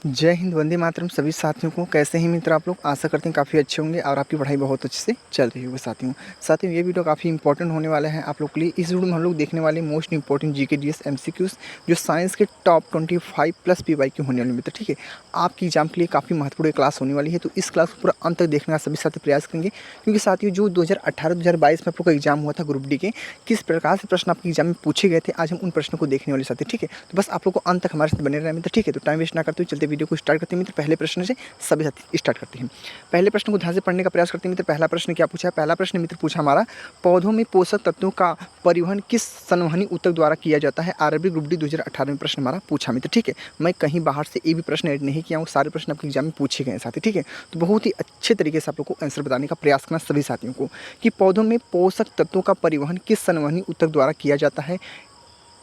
जय हिंद, वंदे मातरम सभी साथियों को। कैसे हैं मित्र आप लोग? आशा करते हैं काफ़ी अच्छे होंगे और आपकी पढ़ाई बहुत अच्छे से चल रही होगी। साथियों ये वीडियो काफ़ी इंपॉर्टेंट होने वाला है आप लोग के लिए। इस वीडियो में हम लोग देखने वाले most important GK GS MCQs जो साइंस के टॉप 25 प्लस पीवाईक्यू होने वाले मित्र, ठीक है। आपकी एग्जाम के लिए काफ़ी महत्वपूर्ण क्लास होने वाली है, तो इस क्लास को पूरा अंत तक देखने का सभी साथी प्रयास करेंगे, क्योंकि साथियों जो 2018-2022 में आप लोग का एग्जाम हुआ था ग्रुप डी के, किस प्रकार से प्रश्न आपके एग्जाम में पूछे गए थे, आज हम उन प्रश्नों को देखने वाले साथी, ठीक है। तो बस आप लोग को अंत तक हमारे साथ बने रहना मित्र, ठीक है। तो टाइम वेस्ट ना करते हुए चलते वीडियो को स्टार्ट करते हैं मित्र। पहले प्रश्न से सभी साथी स्टार्ट करते हैं। पहले प्रश्न को ध्यान से पढ़ने का प्रयास करते हैं मित्र। पहला प्रश्न क्या पूछा है? पहला प्रश्न मित्र पूछा हमारा, पौधों में पोषक तत्वों का परिवहन किस संवहनी ऊतक द्वारा किया जाता है? आरआरबी ग्रुप डी 2018 में प्रश्न हमारा पूछा मित्र, ठीक है। मैं कहीं बाहर से ये भी प्रश्न ऐड नहीं किया हूँ, सारे प्रश्न आपके एग्जाम में पूछे गए साथी, ठीक है। तो बहुत ही अच्छे तरीके से आप लोग को आंसर बताने का प्रयास करना सभी साथियों को, कि पौधों में पोषक तत्वों का परिवहन किस संवहनी ऊतक द्वारा किया जाता है?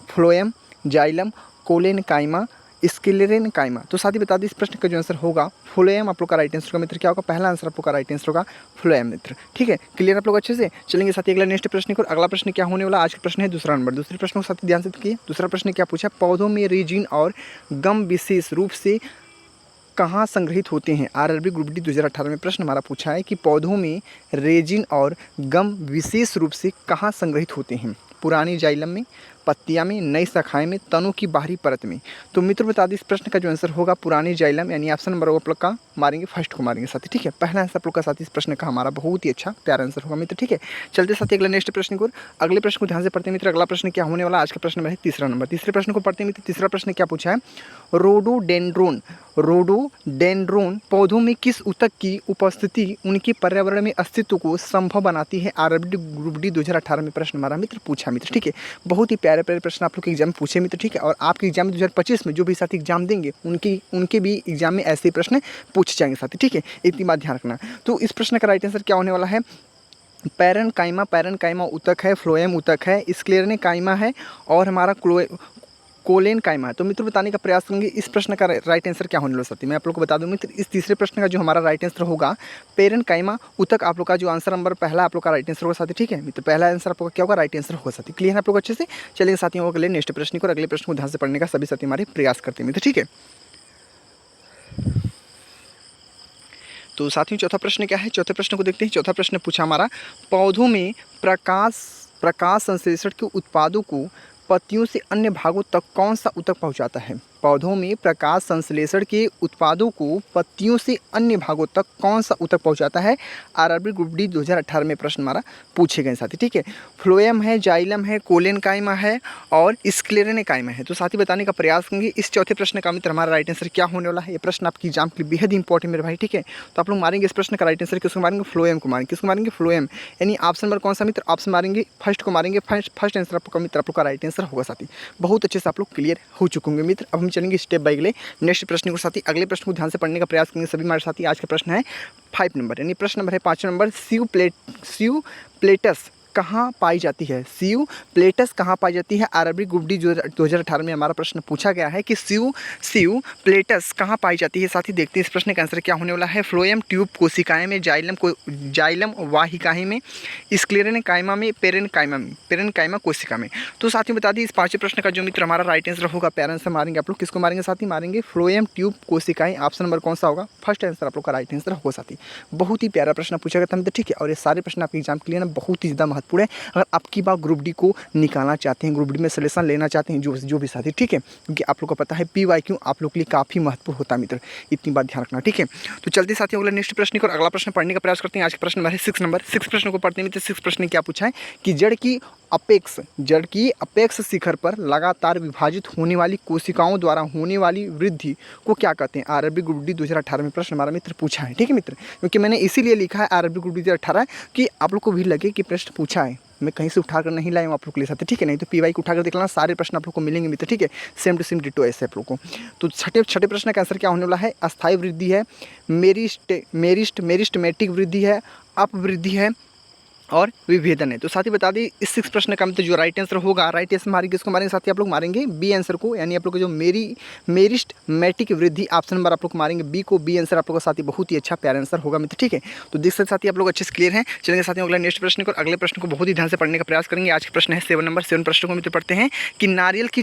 Phloem, xylem, collenchyma, sclerenchyma. तो साथ ही बता दें इस प्रश्न का जो आंसर होगा फ्लोएम आप लोग का राइट आंसर होगा मित्र। क्या होगा? पहला आंसर आप लोग का राइट आंसर होगा फ्लोएम मित्र, ठीक है। क्लियर आप लोग अच्छे से चलेंगे साथी। अगला नेक्स्ट प्रश्न को, अगला प्रश्न क्या होने वाला? आज का प्रश्न है दूसरा नंबर। दूसरे प्रश्न को साथी ध्यान से देखिए। दूसरा प्रश्न क्या पूछा? पौधों में रेजिन और गम विशेष रूप से कहाँ संग्रहित होते हैं? आरआरबी ग्रुप डी 2018 में प्रश्न हमारा पूछा है कि पौधों में रेजिन और गम विशेष रूप से कहाँ संग्रहित होते हैं? पुरानी जाइलम में, पत्तियां में, नई शाखाएं में, तनों की बाहरी परत में। तो मित्र बता दें इस प्रश्न का जो आंसर होगा पुरानी जाइलम, यानी ऑप्शन नंबर आप लोग का मारेंगे फर्स्ट को मारेंगे साथी, ठीक है। पहला आंसर आप लोग का साथी इस प्रश्न का हमारा बहुत ही अच्छा प्यारा आंसर होगा मित्र, ठीक है। चलते साथी अगला नेक्स्ट प्रश्न को, अगले प्रश्न को ध्यान से पढ़ते हैं मित्र। अगला प्रश्न क्या होने वाला? आज का प्रश्न है तीसरा नंबर। तीसरे प्रश्न को पढ़ते हैं मित्र। तीसरा प्रश्न क्या पूछा है? रोडोडेंड्रोन पौधों में किस ऊतक की उपस्थिति उनके पर्यावरण में अस्तित्व को संभव बनाती है? आरआरबी ग्रुप डी 2018 में प्रश्न हमारा मित्र पूछा मित्र, ठीक है। बहुत ही प्यारे प्यारे प्रश्न आप लोग के एग्जाम में पूछे मित्र, ठीक है। और आपके एग्जाम 2025 में जो भी साथी एग्जाम देंगे उनके भी एग्जाम में ऐसे प्रश्न पूछे जाएंगे साथी, ठीक है। इतनी बात ध्यान रखना। तो इस प्रश्न का राइट आंसर क्या होने वाला है? पैरेनकाइमा ऊतक है, फ्लोएम ऊतक है, स्क्लेरेनकाइमा है और हमारा कोलेनकाइमा है। तो मित्र बताने का प्रयास करेंगे इस प्रश्न का राइट आंसर क्या होने वाला साथी। मैं आप लोग को बता दूं मित्र, इस तीसरे प्रश्न का जो हमारा राइट आंसर होगा पेरेनकाइमा ऊतक आप लोग का जो आंसर नंबर पहला आप लोग का राइट आंसर होगा साथी, ठीक है मित्र। पहला आंसर आप लोग का क्या होगा? राइट आंसर होगा साथी। क्लियर है आप लोग अच्छे से? चलिए साथियों अगले नेक्स्ट प्रश्न को, अगले प्रश्न को ध्यान से पढ़ने का सभी साथी हमारे प्रयास करते हैं मित्र, ठीक है। तो साथियों चौथा प्रश्न क्या है? चौथे प्रश्न को देखते हैं। चौथा प्रश्न पूछा हमारा, पौधों में प्रकाश संश्लेषण के उत्पादों को पत्तियों से अन्य भागों तक कौन सा ऊतक पहुंचाता है? पौधों में प्रकाश संश्लेषण के उत्पादों को पत्तियों से अन्य भागों तक कौन सा ऊतक पहुंचाता है? आरआरबी ग्रुप डी 2018 में प्रश्न हमारा पूछे गए साथी, ठीक है। फ्लोएम है, जाइलम है, कोलेनकाइमा है और स्क्लेरेनकाइमा है। तो साथी बताने का प्रयास करेंगे इस चौथे प्रश्न का मित्र हमारा राइट आंसर क्या होने वाला है। ये प्रश्न आपकी एग्जाम के लिए बेहद इंपॉर्टेंट मेरे भाई, ठीक है। तो आप लोग मारेंगे इस प्रश्न का राइट आंसर किसको मारेंगे? फ्लोएम को मारेंगे। किसको मारेंगे? फ्लोएम, यानी ऑप्शन नंबर कौन सा मित्र? ऑप्शन मारेंगे फर्स्ट को मारेंगे। फर्स्ट आंसर आपका मित्र आप लोग का राइट आंसर होगा साथी। बहुत अच्छे से आप लोग क्लियर हो चुके होंगे मित्र। अब हम चलेंगे स्टेप बाय अगले नेक्स्ट प्रश्न को साथी। अगले प्रश्न को ध्यान से पढ़ने का प्रयास करेंगे सभी हमारे साथी। आज का प्रश्न है 5 नंबर, यानी प्रश्न नंबर है 5 नंबर। सीयू प्लेटस कहाँ पाई जाती है? सीयू प्लेटस कहाँ पाई जाती है? आरआरबी ग्रुप डी 2018 में हमारा प्रश्न पूछा गया है कि सीयू प्लेटस कहाँ पाई जाती है साथी। देखते हैं इस प्रश्न का आंसर क्या होने वाला है। फ्लोएम ट्यूब कोशिकाएं में, जाइलम वाहिकाएं में, स्क्लेरेनकाइमा में, पेरेनकाइमा कोशिका में। तो साथियों बता दी इस पांचवें प्रश्न का जो मित्र हमारा राइट आंसर होगा, प्यारा आंसर मारेंगे आप लोग। किसको मारेंगे साथी? मारेंगे फ्लोएम ट्यूब कोशिकाएं। ऑप्शन नंबर कौन सा होगा? फर्स्ट आंसर आप लोग का राइट आंसर होगा साथी। बहुत ही प्यारा प्रश्न पूछा गया था मित्र, ठीक है। और ये सारे प्रश्न आपके एग्जाम के लिए ना बहुत ही ज़्यादा महत्वपूर्ण है। अगर आपकी बार ग्रुप डी को निकालना चाहते हैं, ग्रुप डी में सलेक्शन लेना चाहते हैं जो भी साथी, ठीक है, क्योंकि आप लोग को पता है पीवाईक्यू आप लोग के लिए काफ़ी महत्वपूर्ण होता है मित्र, इतनी बात ध्यान रखना, ठीक है। तो चलते साथियों अगला नेक्स्ट प्रश्न को, अगला प्रश्न पढ़ने का प्रयास करते हैं। आज का प्रश्न नंबर है 6 नंबर। 6 प्रश्न को पढ़ते हैं मित्र। 6 प्रश्न क्या पूछा है कि जड़ की अपेक्ष शिखर पर लगातार विभाजित होने वाली कोशिकाओं द्वारा होने वाली वृद्धि को क्या कहते हैं? आरआरबी ग्रुप डी 2018 में प्रश्न हमारा मित्र पूछा है, ठीक है मित्र। क्योंकि मैंने इसीलिए लिखा है आरआरबी ग्रुप डी 2018 कि आप लोग को भी लगे कि प्रश्न पूछा है, मैं कहीं से उठाकर नहीं लाया हूँ आप लोग के लिए साथ, ठीक है। नहीं तो पीवाई को उठाकर देख लेना, सारे प्रश्न आप लोग को मिलेंगे मित्र, ठीक है। सेम टू सेम डिटो ऐसे आप लोग को। तो छठे प्रश्न का आंसर क्या होने वाला है? अस्थायी वृद्धि है, मेरिस्टमेटिक वृद्धि है, अपवृद्धि है और विभेदन है। तो साथ ही बता दें इस 6 प्रश्न का मतलब जो राइट आंसर होगा, राइट आंसर मारेंगे किसको मारेंगे साथी, आप लोग मारेंगे बी आंसर को, यानी आप लोग जो मेरिस्टमैटिक वृद्धि ऑप्शन नंबर आप लोग मारेंगे बी को, बी आंसर आप लोग का साथी बहुत ही अच्छा प्यारा आंसर होगा मित्र, ठीक है। तो देख सकते साथी आप लोग अच्छे से क्लियर हैं। चलेंगे साथियों अगला नेक्स्ट प्रश्न को, अगले प्रश्न को बहुत ही ध्यान से पढ़ने का प्रयास करेंगे। आज का प्रश्न है 7 नंबर 7 प्रश्न को मित्र पढ़ते हैं कि नारियल की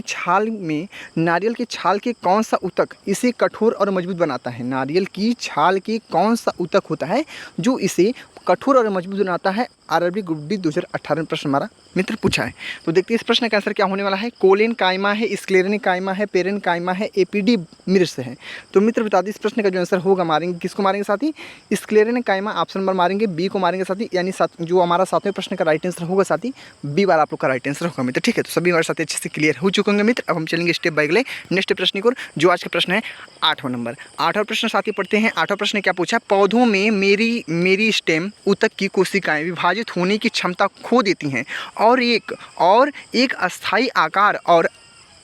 छाल के कौन सा ऊतक इसे कठोर और मजबूत बनाता है। नारियल की छाल के कौन सा ऊतक होता है जो इसे कठोर और मजबूत बनाता है। आरआरबी ग्रुप डी 2018 में प्रश्न हमारा मित्र पूछा है। तो देखते हैं इस प्रश्न का आंसर क्या होने वाला है। कोलेन कायमा है, स्क्लेरन कायमा है, पेरेन कायमा है, एपीडी मिर्स है। तो मित्र बता दें इस प्रश्न का जो आंसर होगा मारेंगे किसको मारेंगे साथी, स्क्लेरन कायमा ऑप्शन नंबर मारेंगे बी को मारेंगे साथी, यानी जो हमारा 7वें प्रश्न का राइट आंसर होगा साथी बी वाला आप लोग का राइट आंसर होगा मित्र, ठीक है। तो सभी हमारे साथी अच्छे से क्लियर हो चुके होंगे मित्र। अब हम चलेंगे स्टेप बाय अगले नेक्स्ट प्रश्न को, जो आज का प्रश्न है 8वां नंबर। 8वां प्रश्न साथी पढ़ते हैं। 8वां प्रश्न क्या पूछा, पौधों में मेरी स्टेम ऊतक की कोशिकाएं विभाजित होने की क्षमता खो देती हैं और एक अस्थायी आकार और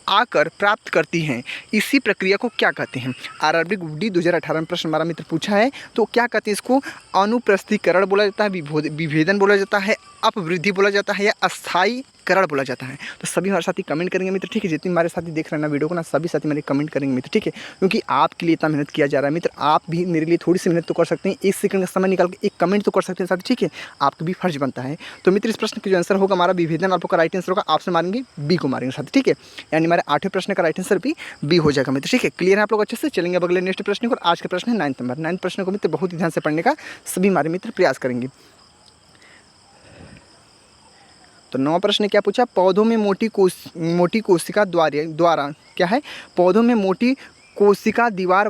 आकर प्राप्त करती हैं, इसी प्रक्रिया को क्या कहते हैं। आरआरबी ग्रुप डी 2018 में प्रश्न हमारा मित्र पूछा है। तो क्या कहते हैं इसको, अनुप्रस्थीकरण बोला जाता है, विभेदन बोला जाता है, अपवृद्धि बोला जाता है, या अस्थायीकरण बोला जाता है। तो सभी हमारे साथी कमेंट करेंगे मित्र, ठीक है। जितने हमारे साथी देख रहे हैं ना वीडियो को ना, सभी साथी मेरे कमेंट करेंगे मित्र, ठीक है। क्योंकि आपके लिए इतना मेहनत किया जा रहा है मित्र, आप भी मेरे लिए थोड़ी सी मेहनत तो कर सकते हैं, 1 सेकंड का समय निकाल के एक कमेंट तो कर सकते हैं साथी, ठीक है। आपको भी फर्ज बनता है। तो मित्र इस प्रश्न का जो आंसर होगा हमारा विभेदन आप लोग का राइट आंसर होगा, ऑप्शन मारेंगे बी को मारेंगे साथी, ठीक है। यानी हमारे 8वें प्रश्न का राइट आंसर भी बी हो जाएगा मित्र, ठीक है। क्लियर है आप लोग अच्छे से। चलेंगे अगले नेक्स्ट प्रश्न को। आज का प्रश्न है 9 नंबर। 9 प्रश्न को मित्र बहुत ही ध्यान से पढ़ने का सभी हमारे मित्र प्रयास करेंगे। तो 9वां प्रश्न क्या पूछा, पौधों में मोटी कोशिका द्वारा क्या है, पौधों में मोटी कोशिका दीवार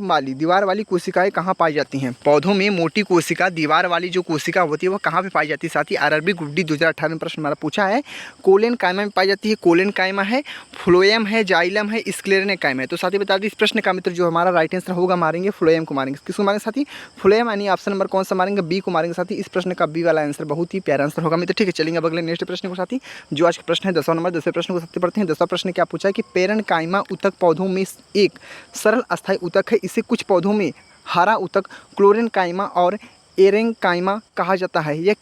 वाली कोशिकाएं कहाँ पाई जाती हैं। पौधों में मोटी कोशिका दीवार वाली जो कोशिका होती है वो कहाँ पे पाई जाती है साथी। आरआरबी ग्रुप डी 2018 में प्रश्न हमारा पूछा है। कोलेन कायमा में पाई जाती है, कोलेन कायमा है, फ्लोएम है, जाइलम है, स्क्लेरन कायमा है। तो साथी बता दें इस प्रश्न का मित्र जो हमारा राइट आंसर होगा मारेंगे फ्लोएम को मारेंगे। किसको मारेंगे साथी, फ्लोएम, यानी ऑप्शन नंबर कौन सा मारेंगे बी को मारेंगे साथी। इस प्रश्न का बी वाला आंसर बहुत ही प्यारा आंसर होगा मित्र, ठीक है। चलेंगे अगले नेक्स्ट प्रश्न को साथी, जो आज का प्रश्न है 10वां नंबर। 10वें प्रश्न को साथी पढ़ते हैं। 10वां प्रश्न क्या पूछा है कि पेरन कायमा ऊतक पौधों में एक सरल अस्थायी ऊतक है, इसे कुछ पौधों में हरा ऊतक क्लोरेन कायमा और एरेंग कायमा कहा जाता है। यह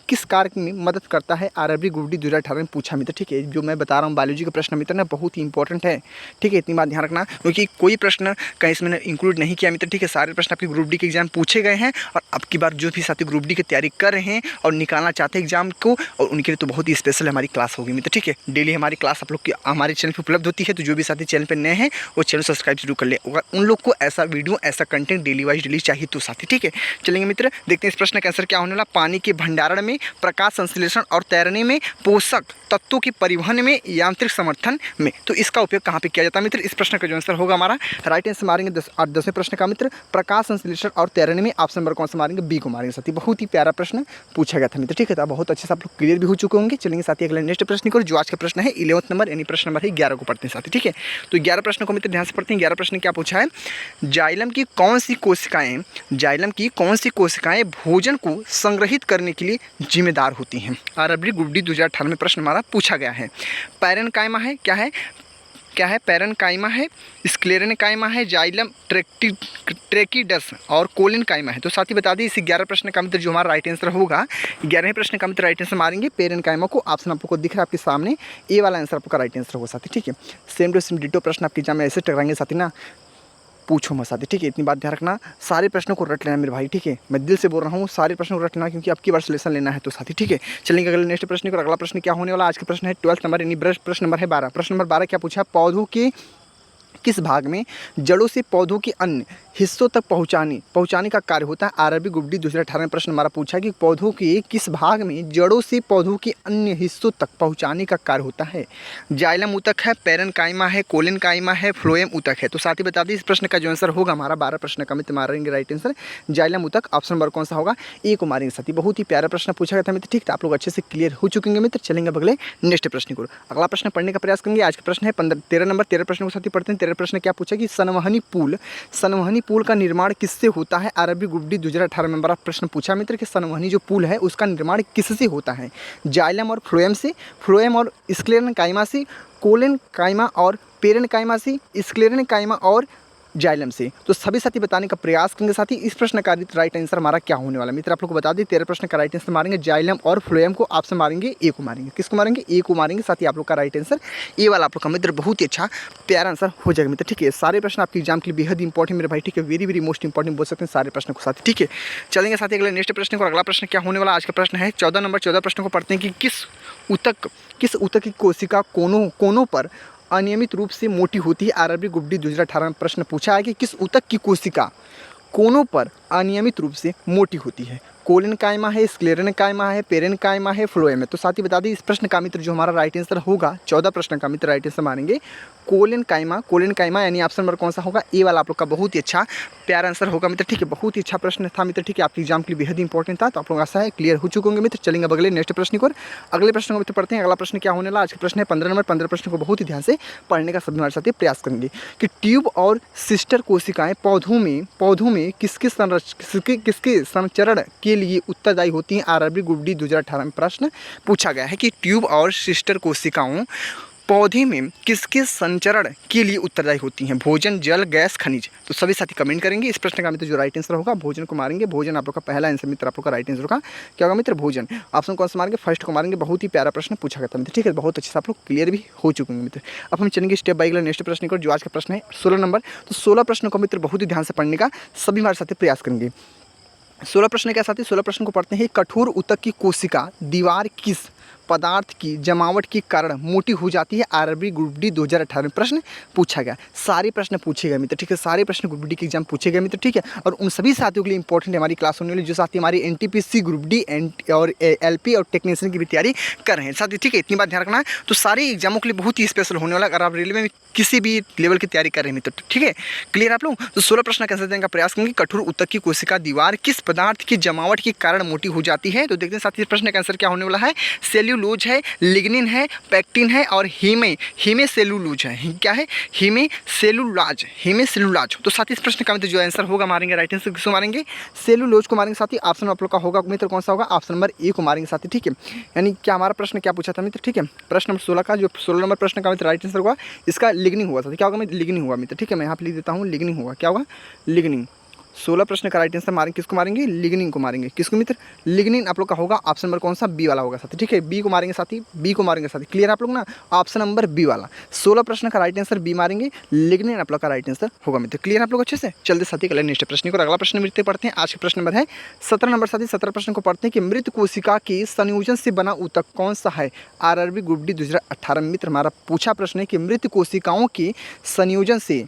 किस कार्य में मदद करता है। आरआरबी ग्रुप डी 2018 में पूछा मित्र, ठीक है। जो मैं बता रहा हूँ बायोलॉजी का प्रश्न मित्र ना बहुत ही इंपॉर्टेंट है, ठीक है। इतनी बात ध्यान रखना, क्योंकि कोई प्रश्न कहीं इसमें इंक्लूड नहीं किया मित्र, ठीक है। सारे प्रश्न आपके ग्रुप डी के एग्जाम पूछे गए हैं, और अब की बार जो भी साथी ग्रुप डी की तैयारी कर रहे हैं और निकालना चाहते हैं एग्जाम को, और उनके लिए तो बहुत ही स्पेशल हमारी क्लास होगी मित्र, ठीक है। डेली हमारी क्लास आप लोग की हमारे चैनल पर उपलब्ध होती है। तो जो भी साथी चैनल पर नए हैं वो चैनल सब्सक्राइब जरूर कर ले, उन लोग को ऐसा वीडियो ऐसा कंटेंट डेली चाहिए तो साथी, ठीक है। चलेंगे मित्र, देखते हैं इस प्रश्न का आंसर क्या होने वाला। पानी के भंडारण में, प्रकाश संश्लेषण और तैरने में, पोषक तत्वों के परिवहन में, यांत्रिक समर्थन में, तो इसका उपयोग कहाँ पे किया जाता है मित्र। इस प्रश्न का जो आंसर होगा हमारा राइट आंसर मारेंगे 10वें प्रश्न का मित्र, प्रकाश संश्लेषण और तैरने में, ऑप्शन नंबर कौन सा मारेंगे बी को मारेंगे साथी। बहुत ही प्यारा प्रश्न पूछा गया था मित्र, ठीक है। तो बहुत अच्छे से आप लोग क्लियर भी हो चुके होंगे। चलेंगे साथी अगले नेक्स्ट प्रश्न को, जो आज का प्रश्न है 11वां नंबर, यानी प्रश्न नंबर है 11 को पढ़ते हैं साथी, ठीक है। तो 11 प्रश्न को मित्र ध्यान से पढ़ते हैं। 11 प्रश्न क्या पूछा है, जाइलम की कौन सी कोशिकाएं भोजन को संग्रहित करने के लिए जिम्मेदार होती हैं। आरआरबी ग्रुप डी 2018 में प्रश्न हमारा पूछा गया है। पैरन कायमा है, क्या है पैरन कायमा है, स्क्लेरन कायमा है, जाइलम ट्रेकिडस और कोलिन कायमा है। तो साथ ही बता दें इस 11 प्रश्न का मित्र जो हमारा राइट आंसर होगा, 11वें प्रश्न का मित्र राइट आंसर मारेंगे पेरन कायमा को। ऑप्शन आपको दिख रहा है आपके सामने, ए वाला आंसर आपका राइट आंसर होगा साथी, ठीक है। सेम टू सेम डिटो प्रश्न आपके एग्जाम में ऐसे टकराएंगे साथी ना, पूछो मत साथी, ठीक है। इतनी बात ध्यान रखना, सारे प्रश्नों को रट लेना मेरे भाई, ठीक है। मैं दिल से बोल रहा हूँ, सारे प्रश्नों को रट लेना, क्योंकि आपकी बार सलेक्शन लेना है तो साथी, ठीक है। चलेंगे अगले नेक्स्ट प्रश्न को। अगला प्रश्न क्या होने वाला, आज का प्रश्न है 12वां नंबर, यानी प्रश्न नंबर है 12। प्रश्न नंबर 12 क्या पूछा, पौधों के किस भाग में जड़ों से पौधों के अन्य हिस्सों तक पहुंचाने का कार्य होता है। आरआरबी ग्रुप डी 2018 में प्रश्न हमारा पूछा कि पौधों के किस भाग में जड़ों से पौधों के अन्य हिस्सों तक पहुंचाने का कार्य होता है। जाइलम ऊतक है, पेरन कायमा है, कोलिन कायमा है, फ्लोएम ऊतक है। तो साथ ही बता दें इस प्रश्न का जो आंसर होगा हमारा 12 प्रश्न का मित्र मारेंगे राइट आंसर जाइलम ऊतक, ऑप्शन नंबर कौन सा होगा ए को मारेंगे साथी। बहुत ही प्यारा प्रश्न पूछा गया था मित्र, ठीक है। आप लोग अच्छे से क्लियर हो चुके हैं मित्र। चलेंगे अगले नेक्स्ट प्रश्न को। अगला प्रश्न पढ़ने का प्रयास करेंगे। आज का प्रश्न है 13 नंबर। 13 प्रश्न को साथी पढ़ते हैं। 13 प्रश्न क्या पूछा कि संवहनी पुल का निर्माण किससे होता है। आरआरबी ग्रुप डी 2018 में हमारा प्रश्न पूछा मित्र कि संवहनी जो पुल है उसका निर्माण किससे होता है। जाइलम और फ्लोएम से, फ्लोएम और स्क्लेरन कायमा से, कोलिन कायमा और पेरन कायमा से, स्क्लेरन कायमा और जाइलम से। तो सभी साथी बताने का प्रयास करेंगे साथी इस प्रश्न का राइट आंसर हमारा क्या होने वाला है। मित्र आप लोग को बता दें 13 प्रश्न का राइट आंसर मारेंगे जाइलम और फ्लोएम को, आपसे मारेंगे ए को मारेंगे। किसको मारेंगे? ए को मारेंगे साथी। आप लोग का राइट आंसर ए वाला आप लोग का मित्र बहुत ही अच्छा प्यारा आंसर हो जाएगा मित्र। ठीक है, सारे प्रश्न आपके एग्जाम के लिए बेहद इंपॉर्टेंट मेरे भाई। ठीक है, वेरी वेरी मोस्ट इंपॉर्टेंट बोल सकते हैं सारे प्रश्न को साथी। ठीक है, चलेंगे साथी अगले नेक्स्ट प्रश्न को। अगला प्रश्न क्या होने वाला आज का प्रश्न है 14 नंबर। 14 प्रश्न को पढ़ते हैं कि किस ऊतक की कोशिका कोनों पर अनियमित रूप से मोटी होती है। आरआरबी ग्रुप डी 2018 में प्रश्न पूछा है कि किस ऊतक की कोशिका कोनों पर अनियमित रूप से मोटी होती है। कोलन कायमा है, स्क्लेरन कायमा है, पेरेन कायमा है, फ्लोएम है। तो साथ ही बता दें इस प्रश्न का मित्र जो हमारा राइट आंसर होगा 14 प्रश्न का मित्र राइट आंसर मानेंगे कोलन कायमा यानी ऑप्शन नंबर कौन सा होगा? ए वाला आप लोग का बहुत ही अच्छा प्यारा आंसर होगा मित्र। ठीक है, बहुत ही अच्छा प्रश्न था मित्र। ठीक है, आपके एग्जाम के लिए बेहद इंपॉर्टेंट था। तो आप लोग आशा है क्लियर हो चुके होंगे मित्र। चलेंगे अब अगले नेक्स्ट प्रश्न को। अगले प्रश्न को मित्र पढ़ते हैं। अगला प्रश्न क्या होने वाला आज का प्रश्न है 15 नंबर। 15 प्रश्न को बहुत ही ध्यान से पढ़ने का सभी हमारे साथ प्रयास करेंगे कि ट्यूब और सिस्टर कोशिकाएं पौधों में किसके संचरण के लिए उत्तरदायी होती हैं। आरआरबी ग्रुप डी 2018 में प्रश्न पूछा गया है कि ट्यूब और सिस्टर कोशिकाओं पौधे में किसके संचरण के लिए उत्तरदायी होती हैं? भोजन, जल, गैस, खनिज। तो सभी साथी कमेंट करेंगे इस प्रश्न का मित्र जो राइट आंसर होगा भोजन को मारेंगे। भोजन आप लोग का पहला आंसर मित्र, आप लोग का राइट आंसर होगा क्या होगा मित्र? भोजन। ऑप्शन कौन सा मारेंगे? फर्स्ट को मारेंगे। बहुत ही प्यारा प्रश्न पूछा गया था मित्र। ठीक है, बहुत अच्छे से आप लोग क्लियर भी हो चुके हैं मित्र। अब हम चलेंगे स्टेप बाय नेक्स्ट प्रश्न को जो आज का प्रश्न है 16 नंबर। तो 16 प्रश्न को मित्र बहुत ही ध्यान से पढ़ने का सभी हमारे साथ प्रयास करेंगे। 16 प्रश्न क्या साथी? 16 प्रश्न को पढ़ते हैं। कठोर ऊतक की कोशिका दीवार किस पदार्थ की जमावट के कारण मोटी हो जाती है? आरआरबी ग्रुप डी 2018 में प्रश्न पूछा गया। सारे प्रश्न पूछे गए मित्र। ठीक है, सारे प्रश्न ग्रुप डी के एग्जाम पूछे गए मित्र। ठीक है, और उन सभी साथियों के लिए इंपॉर्टेंट हमारी क्लास होने वाली जो साथी हमारी एनटीपीसी ग्रुप डी और एलपी और टेक्नीशियन की भी तैयारी कर रहे हैं साथी। ठीक है, इतनी बात ध्यान रखना है। तो सारे एग्जामों के लिए बहुत ही स्पेशल होने वाला अगर आप रेलवे में किसी भी लेवल की तैयारी कर रहे हैं मित्र। ठीक है, क्लियर आप लोग? तो 16 प्रश्न कैसे देने का प्रयास करेंगे। कठोर ऊतक की कोशिका दीवार किस पदार्थ की जमावट के कारण मोटी हो जाती है? तो देखते हैं साथी इस प्रश्न का आंसर क्या होने वाला है। सेल्यूलोज है, लिग्निन है, पैक्टिन है और हीमेसेलुलोज है। क्या है? हीमेसेलुलाज। तो साथ ही इस प्रश्न का मित्र जो आंसर होगा मारेंगे राइट आंसर किसको मारेंगे? सेलुलोज को मारेंगे साथी। ऑप्शन आप लोग का होगा मित्र कौन सा होगा? ऑप्शन नंबर ए को मारेंगे साथी। ठीक है, यानी क्या हमारा प्रश्न क्या पूछा था मित्र? ठीक है, प्रश्न नंबर 16 का जो 16 नंबर प्रश्न का मित्र राइट आंसर होगा इसका लिग्निन हुआ साथी। क्या होगा मित्र? लिग्निन हुआ मित्र। ठीक है, मैं यहाँ पे लिख देता हूँ लिग्निन हुआ। क्या होगा? लिग्निन। 16 प्रश्न का राइट आंसर मारेंगे किसको मारेंगे? लिग्निन को मारेंगे। किसको मित्र? लिग्निन आप लोग का होगा ऑप्शन नंबर कौन सा? बी वाला होगा साथी। ठीक है, बी को मारेंगे साथी। बी को मारेंगे साथी। क्लियर आप लोग ना? ऑप्शन नंबर बी वाला 16 प्रश्न का राइट आंसर बी मारेंगे। लिग्निन आप लोग का राइट आंसर होगा मित्र। क्लियर आप लोग अच्छे से? चलते साथी अगले नेक्स्ट प्रश्न को। अगला प्रश्न मित्र पढ़ते हैं। आज का प्रश्न नंबर है 17 नंबर साथी। 17 प्रश्न को पढ़ते हैं कि मृत कोशिका के संयोजन से बना ऊतक कौन सा है? आरआरबी ग्रुप डी 2018 में मित्र हमारा पूछा प्रश्न है कि मृत कोशिकाओं के संयोजन से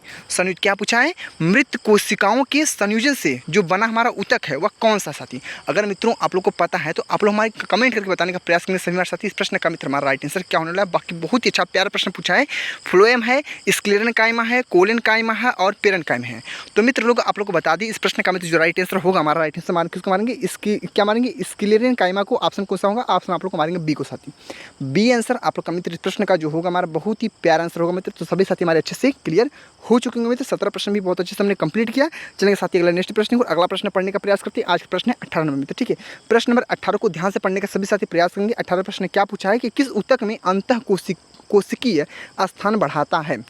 क्या पूछा है? मृत कोशिकाओं के संयोजन से जो बना हमारा ऊतक है वह कौन सा साथी? अगर मित्रों आप लोग को पता है तो आप लोग हमारे कमेंट करके बताने का प्रयास करेंगे सभी हमारे साथी। इस प्रश्न का मित्र हमारा राइट आंसर क्या होने वाला है? बाकी बहुत ही अच्छा प्यारा प्रश्न पूछा है। फ्लोएम है, स्क्लेरन कायमा है, कोलन कायमा है और पेरन कायमा है। तो मित्र लोग आप लोग को बता दी इस प्रश्न का मित्र जो राइट आंसर होगा हमारा राइट आंसर किसको मारेंगे? इसकी क्या मारेंगे? स्क्लेरन कायमा को। ऑप्शन कौन सा होगा? ऑप्शन आप लोग को मारेंगे बी को साथी। बी आंसर आप लोग का मित्र इस प्रश्न का जो होगा हमारा बहुत ही प्यारा आंसर होगा मित्र। तो सभी साथी हमारे अच्छे से क्लियर हो चुके होंगे मित्र। 17 प्रश्न भी बहुत अच्छे से हमने कंप्लीट किया। चलेंगे साथी अगला नेक्स्ट प्रश्न को। अगला प्रश्न पढ़ने का प्रयास करते हैं। आज का प्रश्न है 18 नंबर मित्र। ठीक है, प्रश्न नंबर 18 को ध्यान से पढ़ने का सभी साथी प्रयास करेंगे। 18 प्रश्न क्या पूछा है कि किस ऊतक में अंतः कोशिकीय स्थान बढ़ाता है?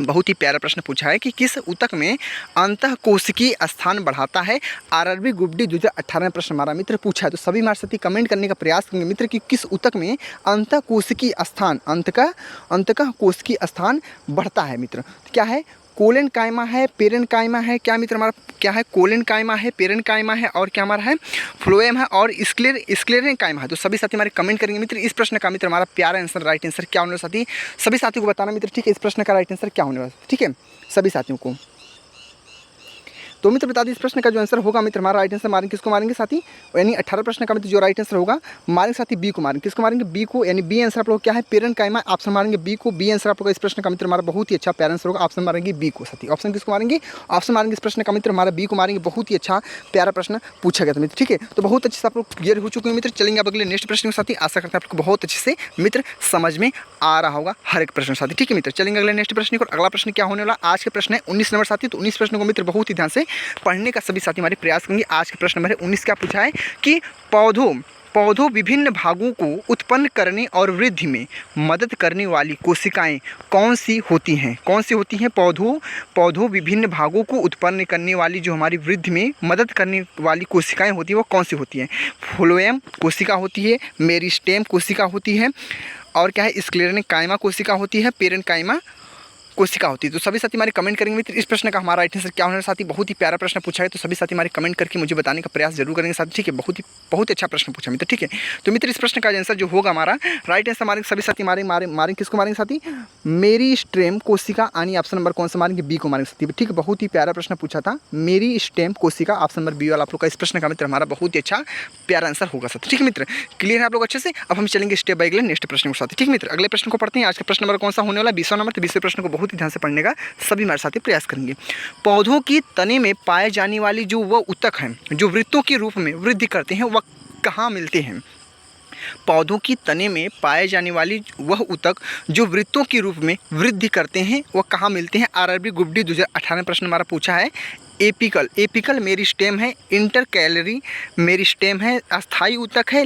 बहुत ही प्यारा प्रश्न पूछा है कि किस ऊतक में अंतः कोशिकीय स्थान बढ़ाता है? आरआरबी ग्रुप डी 2018 में प्रश्न हमारा मित्र पूछा है। तो सभी हमारे साथी कमेंट करने का प्रयास करेंगे मित्र कि किस ऊतक में अंतः कोशिकीय स्थान अंतः कोशिकीय स्थान बढ़ता है मित्र। तो क्या है? कोलन कायमा है, पेरन कायमा है। क्या मित्र हमारा क्या है? कोलन कायमा है, पेरन कायमा है और क्या हमारा है? फ्लोएम है और स्क्लेरन कायमा है। तो सभी साथी हमारे कमेंट करेंगे मित्र इस प्रश्न का मित्र हमारा प्यारा आंसर राइट आंसर क्या होने वाला साथी? सभी साथियों को बताना मित्र। ठीक है, इस प्रश्न का राइट आंसर क्या होने वाला? ठीक है, सभी साथियों को तो मित्र बता दी इस प्रश्न का जो आंसर होगा मित्र हमारा राइट आंसर मारेंगे किसको मारेंगे साथी? यानी 18 प्रश्न का मित्र जो राइट आंसर होगा मारेंगे साथी बी को मारेंगे। किसको मारेंगे? बी को। यानी बी आंसर आप लोग क्या है? पेरन कायमा। ऑप्शन मारेंगे बी को। बी आंसर आप लोग इस प्रश्न का मित्र हमारा बहुत ही अच्छा प्यारा आंसर होगा। ऑप्शन मारेंगे बी को साथी। ऑप्शन किसको मारेंगे? ऑप्शन मारेंगे इस प्रश्न का मित्र हमारा बी को मारेंगे। बहुत ही अच्छा प्यारा प्रश्न पूछा गया था मित्र। ठीक है, तो बहुत अच्छे से आप लोग क्लियर हो चुके हैं मित्र। चलेंगे अब अगले नेक्स्ट प्रश्न के साथी। आशा करते हैं आपको बहुत अच्छे से मित्र समझ में आ रहा होगा हर एक प्रश्न साथी। ठीक है मित्र, चलेंगे अगले नेक्स्ट प्रश्न को। अगला प्रश्न क्या होने वाला? आज के प्रश्न है 19 नंबर साथी। तो 19 प्रश्न को मित्र बहुत ही ध्यान से पढ़ने का सभी साथी हमारे प्रयास करेंगे। आज के प्रश्न नंबर 19 क्या पूछा है कि पौधों विभिन्न भागों को उत्पन्न करने और वृद्धि में मदद करने वाली कोशिकाएं कौन सी होती हैं? कौन सी होती हैं? पौधों विभिन्न भागों को उत्पन्न करने वाली जो हमारी वृद्धि में मदद करने वाली कोशिकाएं होती हैं वो कौन सी होती हैं? फ्लोएम कोशिका होती है, मेरिस्टेम कोशिका होती है, और क्या है, स्क्लेरेंकाइमा कोशिका होती है, पेरेन्काइमा कोशिका होती है। तो सभी साथी हमारे कमेंट करेंगे मित्र इस प्रश्न का हमारा राइट आंसर क्या होना है। साथी बहुत ही प्यारा प्रश्न पूछा है, तो सभी साथी हमारे कमेंट करके मुझे बताने का प्रयास जरूर करेंगे साथी, ठीक है। बहुत अच्छा प्रश्न पूछा मित्र, ठीक है। तो मित्र इस प्रश्न का आंसर जो होगा हमारा राइट आंसर हमारे सभी साथी मारेंगे किसको मारेंगे साथी? मेरिस्टेम कोशिका, यानी ऑप्शन नंबर कौन सा मारेंगे? बी को मारेंगे साथी, ठीक है। बहुत ही प्यारा प्रश्न पूछा था, मेरिस्टेम कोशिका, ऑप्शन नंबर बी वाला आप लोग का इस प्रश्न का मित्र हमारा बहुत ही अच्छा प्यारा आंसर होगा साथी, ठीक है मित्र। क्लियर है आप लोग अच्छे से? अब हम चलेंगे स्टेप बाय अगले नेक्स्ट प्रश्न के साथ, ठीक है मित्र। अगले प्रश्न को पढ़ते हैं। आज का प्रश्न नंबर कौन सा होने वाला है? 20वां नंबर। तो 20वें प्रश्न को बहुत ही ध्यान से पढ़ने का सभी हमारे साथी प्रयास करेंगे। पौधों की तने में पाए जाने वाली जो वह ऊतक हैं जो वृत्तों के रूप में वृद्धि करते हैं वह कहाँ मिलते हैं? पौधों की तने में पाए जाने वाली वह ऊतक जो वृत्तों के रूप में वृद्धि करते हैं वह कहाँ मिलते हैं? आरआरबी ग्रुप डी 2018 प्रश्न हमारा पूछा है। एपिकल मेरिस्टेम है, इंटरकैलरी मेरिस्टेम है, अस्थाई ऊतक है,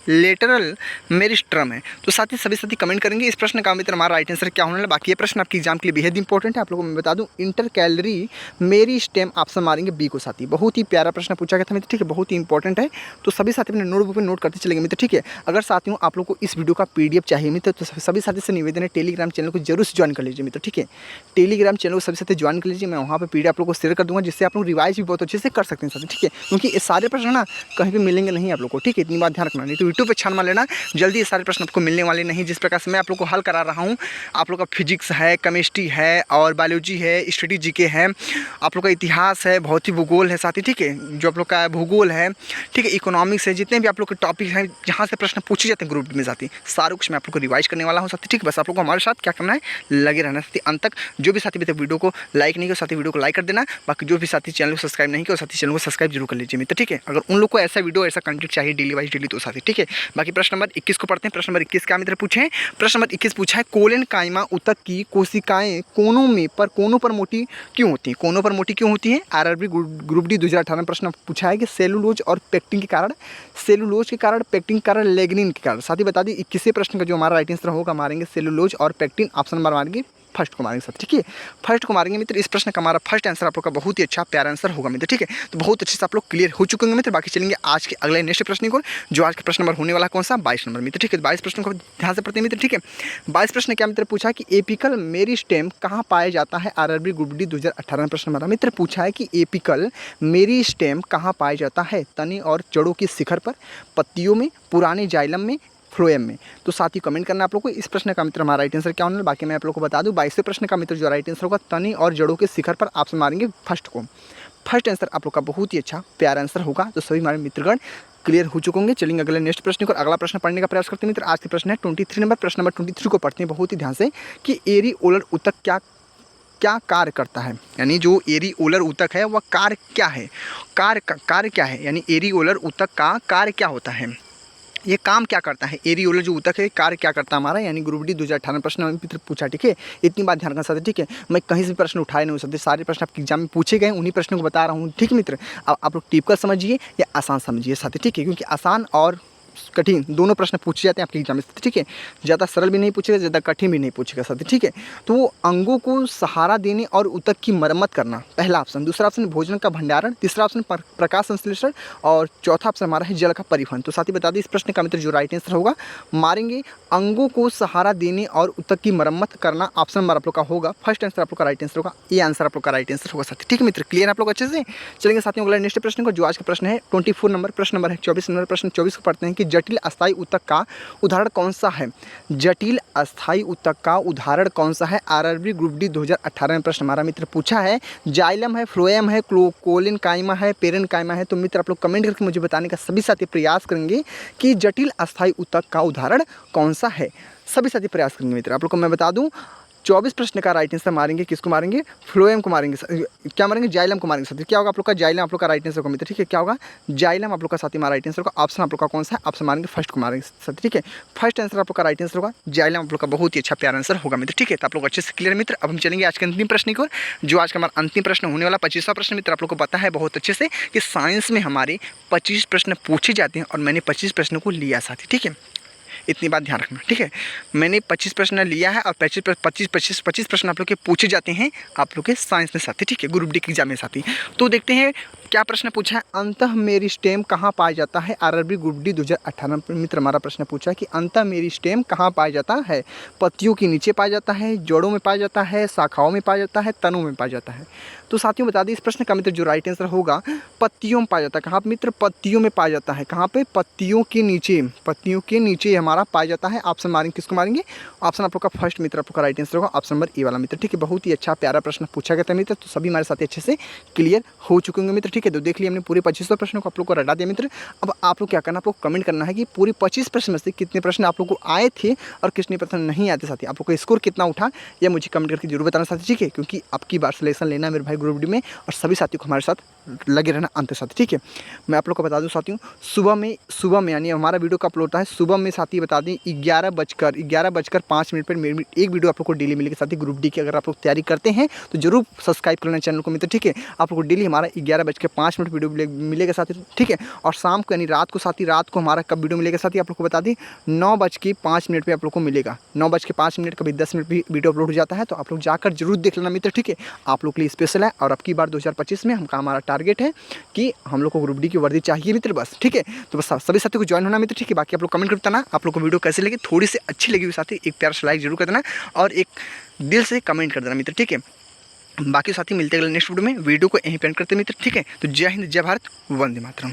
लेटरल मेरिस्ट्रम है। तो साथ ही सभी साथी कमेंट करेंगे इस प्रश्न का मित्र हमारा राइट आंसर क्या होने वाला। बाकी ये प्रश्न आपकी एग्जाम के लिए बेहद इंपॉर्टेंट है, आप लोगों को मैं बता दूं इंटरकैलरी मेरिस्टेम ऑप्शन मारेंगे बी को साथी। बहुत ही प्यारा प्रश्न पूछा गया था मित्र, ठीक है, बहुत ही इंपॉर्टेंट है। तो सभी साथी अपने नोटबुक में नोट करते चलेंगे मित्र, ठीक है। अगर साथियों आप लोग को इस वीडियो का PDF चाहिए मित्र तो सभी साथी से निवेदन है टेलीग्राम चैनल को जरूर से ज्वाइन कर लीजिए मित्र, ठीक है। टेलीग्राम चैनल को सभी साथी ज्वाइन कर लीजिए, मैं वहाँ पर PDF आप लोग को शेयर कर दूंगा जिससे आप लोग रिवाइज भी बहुत अच्छे से कर सकते हैं साथी, ठीक है। क्योंकि ये सारे प्रश्न ना कहीं भी मिलेंगे नहीं आप लोग को, ठीक है, इतनी बात ध्यान रखना। नहीं तो यूट्यूब पे छान मार लेना, जल्दी ये सारे प्रश्न आपको मिलने वाले नहीं। जिस प्रकार से मैं आप लोग को हल करा रहा हूँ, आप लोग का फिजिक्स है, केमिस्ट्री है, और बायोलॉजी है, स्टडी जीके है, आप लोग का इतिहास है, भौतिक भूगोल है साथी, ठीक है, जो आप लोग का भूगोल है, ठीक है, इकोनॉमिक्स है, जितने भी आप लोग के टॉपिक हैं जहाँ से प्रश्न पूछे जाते हैं ग्रुप में साथी, सारे कुछ मैं आप लोग को रिवाइज करने वाला हूँ साथी, ठीक है। बस आप लोग को हमारे साथ क्या करना है, लगे रहना साथी अंत तक। जो भी साथी अभी तक वीडियो को लाइक नहीं किया साथी वीडियो को लाइक कर देना। बाकी जो भी साथी चैनल को सब्सक्राइब नहीं किया साथी चैनल को सब्सक्राइब जरूर कर लीजिए मित्र, ठीक है। अगर उन लोग को ऐसा वीडियो ऐसा कंटेंट चाहिए डेली वाइज डेली तो साथी, ठीक है। बाकी प्रश्न नंबर 21 को पढ़ते हैं। प्रश्न नंबर 21 क्या मित्र पूछे? प्रश्न नंबर 21 पूछा है कोलेनकाइमा ऊतक की कोशिकाएं कोनों पर मोटी क्यों होती हैं? कोनों पर मोटी क्यों होती हैं? आरआरबी ग्रुप डी 2018 प्रश्न पूछा है कि सेलुलोज और पेक्टिन के कारण, सेलुलोज के कारण, पेक्टिन के कारण, लेग्निन के कारण। साथी बता दी 21वें प्रश्न का जो हमारा राइट आंसर होगा मारेंगे सेलुलोज और पेक्टिन, ऑप्शन नंबर मारेंगे फर्स्ट को मारेंगे साथ, ठीक है। फर्स्ट को मारेंगे मित्र। इस प्रश्न का हमारा फर्स्ट आंसर आप लोग का बहुत ही अच्छा प्यारा आंसर होगा मित्र, ठीक है। तो बहुत अच्छे से आप लोग क्लियर हो चुके होंगे मित्र। बाकी चलेंगे आज के अगले नेक्स्ट प्रश्न को, जो आज का प्रश्न नंबर होने वाला कौन सा? 22 नंबर मित्र, ठीक है। 22 प्रश्न को ध्यान से पढ़ते हैं मित्र, ठीक है। 22 प्रश्न क्या मित्र पूछा कि एपिकल मेरिस्टेम कहाँ पाया जाता है? आरआरबी ग्रुप डी 2018 प्रश्न हमारा मित्र पूछा है कि एपिकल मेरिस्टेम कहाँ पाया जाता है? तने और जड़ों के शिखर पर, पत्तियों में, पुराने जाइलम में, फ्लोएम में। तो साथ ही कमेंट करना आप लोग को इस प्रश्न का मित्र हमारा राइट आंसर क्या होने वाला। बाकी मैं आप लोग को बता दूं 22वें प्रश्न का मित्र जो राइट आंसर होगा तने और जड़ों के शिखर पर, आप मारेंगे फर्स्ट को। फर्स्ट आंसर आप लोग का बहुत ही अच्छा प्यारा आंसर होगा। तो सभी हमारे मित्रगण क्लियर हो चुके होंगे। चलेंगे अगले नेक्स्ट प्रश्न को। अगला प्रश्न पढ़ने का प्रयास करते हैं मित्र। आज के प्रश्न है 23 नंबर। प्रश्न नंबर 23 को पढ़ते हैं बहुत ही ध्यान से कि एरिओलर ऊतक क्या कार्य करता है? यानी जो एरिओलर ऊतक है वह कार्य क्या है? कार्य क्या है? यानी एरिओलर ऊतक का कार्य क्या होता है? ये काम क्या करता है? एरिओलर जो ऊतक है कार्य क्या करता है हमारा? यानी ग्रुप डी 2018 प्रश्न मित्र पूछा, ठीक है। इतनी बात ध्यान रखना साथी, ठीक है। मैं कहीं से भी प्रश्न उठाए नहीं हो सकते, सारे प्रश्न आपके एग्जाम में पूछे गए, उन्हीं प्रश्नों को बता रहा हूँ, ठीक है मित्र। अब आप लोग टिप कर समझिए या आसान समझिए साथी, ठीक है, क्योंकि आसान और कठिन दोनों प्रश्न पूछे जाते हैं आपके एग्जाम में, ठीक है। ज़्यादा सरल भी नहीं पूछेगा, ज़्यादा कठिन भी नहीं पूछेगा साथी, ठीक है। तो वो अंगों को सहारा देने और ऊतक की मरम्मत करना, पहला ऑप्शन। दूसरा ऑप्शन भोजन का भंडारण, तीसरा ऑप्शन प्रकाश संश्लेषण, और चौथा ऑप्शन हमारा है जल का परिवहन। तो साथी बता दें इस प्रश्न का मित्र जो राइट आंसर होगा मारेंगे अंगों को सहारा देने और ऊतक की मरम्मत करना, ऑप्शन नंबर आप लोग का होगा फर्स्ट आंसर आप लोग का राइट आंसर होगा। ये आंसर आप लोग का राइट आंसर होगा साथी, ठीक है मित्र। क्लियर आप लोग अच्छे से? चलेंगे साथियों अगला नेक्स्ट प्रश्न को, जो आज का प्रश्न है 24 नंबर। प्रश्न नंबर है 24 नंबर। प्रश्न 24 को पढ़ते हैं कि जटिल अस्थायी ऊतक का उदाहरण कौन सा है? जटिल अस्थायी ऊतक का उदाहरण कौन सा है? आरआरबी ग्रुप डी 2018 में प्रश्न हमारा मित्र पूछा है। जाइलम है, फ्लोएम है, कोलेनकाइमा है, पेरेन्काइमा है। तो मित्र आप लोग कमेंट करके मुझे बताने का सभी साथी प्रयास करेंगे कि जटिल अस्थायी ऊतक का उदाहरण कौन सा है। सभी साथी प्रयास करेंगे मित्र। आप लोग को मैं बता दूं 24 प्रश्न का राइट आंसर मारेंगे, किसको मारेंगे, फ्लोएम को मारेंगे, क्या मारेंगे, जाइलम को मारेंगे साथी। क्या होगा आप लोग का, जाइलम आप लोग का राइट आंसर होगा मित्र, ठीक है। क्या होगा, जाइलम आप लोग का साथी हमारा राइट आंसर होगा। ऑप्शन आप लोग का कौन सा है, ऑप्शन मारेंगे फर्स्ट को मारेंगे साथी, ठीक है। फर्स्ट आंसर आप लोग का राइट आंसर होगा जाइलम, आप लोग का बहुत ही अच्छा प्यारा आंसर होगा मित्र, ठीक है। तो आप लोग अच्छे से क्लियर मित्र। अब हम चलेंगे आज के अंतिम प्रश्न की ओर, जो आज का हमारा अंतिम प्रश्न होने वाला 25वां प्रश्न मित्र। आप लोग को पता है बहुत अच्छे से कि साइंस में हमारे 25 प्रश्न पूछे जाते हैं और मैंने 25 प्रश्नों को लिया साथी, ठीक है। इतनी बात ध्यान रखना, ठीक है। मैंने 25 प्रश्न लिया है और 25 प्रश्न आप लोग के पूछे जाते हैं आप लोग के साइंस में साथी, ठीक है, ग्रुप डी के एग्जाम में साथी। तो देखते हैं क्या प्रश्न पूछा है, अंतः मेरिस्टेम कहाँ पाया जाता है। आरआरबी ग्रुप डी 2018 मित्र हमारा प्रश्न पूछा है कि अंतः मेरिस्टेम कहाँ पाया जाता है। पत्तियों के नीचे पाया जाता है, जड़ों में पाया जाता है, शाखाओं में पाया जाता है, तनों में पाया जाता है। तो साथियों बता दें इस प्रश्न का मित्र जो राइट आंसर होगा पत्तियों में पाया जाता है। कहाँ पे मित्र, पत्तियों में पाया जाता है। कहाँ पे, पत्तियों के नीचे, पत्तियों के नीचे हमारा पाया जाता है। ऑप्शन मारेंगे, किसको मारेंगे, ऑप्शन आप लोग का फर्स्ट मित्र आप लोग का राइट आंसर होगा ऑप्शन नंबर ए वाला मित्र, ठीक है। बहुत ही अच्छा प्यारा प्रश्न पूछा गया था मित्र, तो सभी हमारे साथ अच्छे से क्लियर हो चुके होंगे मित्र, ठीक है। तो देख लिया हमने पूरे 25 प्रश्नों को आप लोग को रटा दिया मित्र। अब आप लोग क्या करना, आपको कमेंट करना है कि पूरे 25 प्रश्न में से कितने प्रश्न आप लोग को आए थे और कितने प्रश्न नहीं आए थे साथी। आप लोग का स्कोर कितना उठा यह मुझे कमेंट करके जरूर बताना साथी, ठीक है। क्योंकि आपकी बार सिलेक्शन लेना है मेरे भाई ग्रुप डी में और सभी साथियों को हमारे साथ लगे रहना अंत साथी, ठीक है। मैं आप लोग को बता दूं साथियों, सुबह में यानी हमारा वीडियो का अपलोड होता है सुबह में साथी, बता दें 11:05 पर मेरी एक वीडियो आप लोग को डेली मिलेगी साथी ग्रुप डी की। अगर आप लोग तैयारी करते हैं तो जरूर सब्सक्राइब कर लेना चैनल को मित्र, ठीक है। आप लोग को डेली हमारा 11:05 वीडियो मिलेगा साथी, ठीक है। और शाम को यानी रात को साथी, रात को हमारा कब वीडियो मिलेगा साथी, आप लोग को बता दें 9:05 पर आप लोग को मिलेगा। 9:05 कभी 10 मिनट भी वीडियो अपलोड हो जाता है, तो आप लोग जाकर जरूर देख लेना मित्र, ठीक है। आप लोग के लिए स्पेशल है। और अब की बार 2025 में हमारा टारगेट है कि हम लोग को ग्रुप डी की वर्दी चाहिए मित्र, बस, ठीक है। तो बस सभी साथियों को ज्वाइन होना मित्र, ठीक है। बाकी आप लोग कमेंट करते ना आप लोग को वीडियो कैसे लगी, थोड़ी सी अच्छी लगी हुई साथी एक प्यारा सा लाइक जरूर कर देना और एक दिल से कमेंट कर देना मित्र, ठीक है। बाकी साथी मिलते हैं नेक्स्ट वीडियो में, वीडियो को यहीं पे एंड करते हैं मित्र, ठीक है। तो जय हिंद, जय भारत, वंदे मातरम।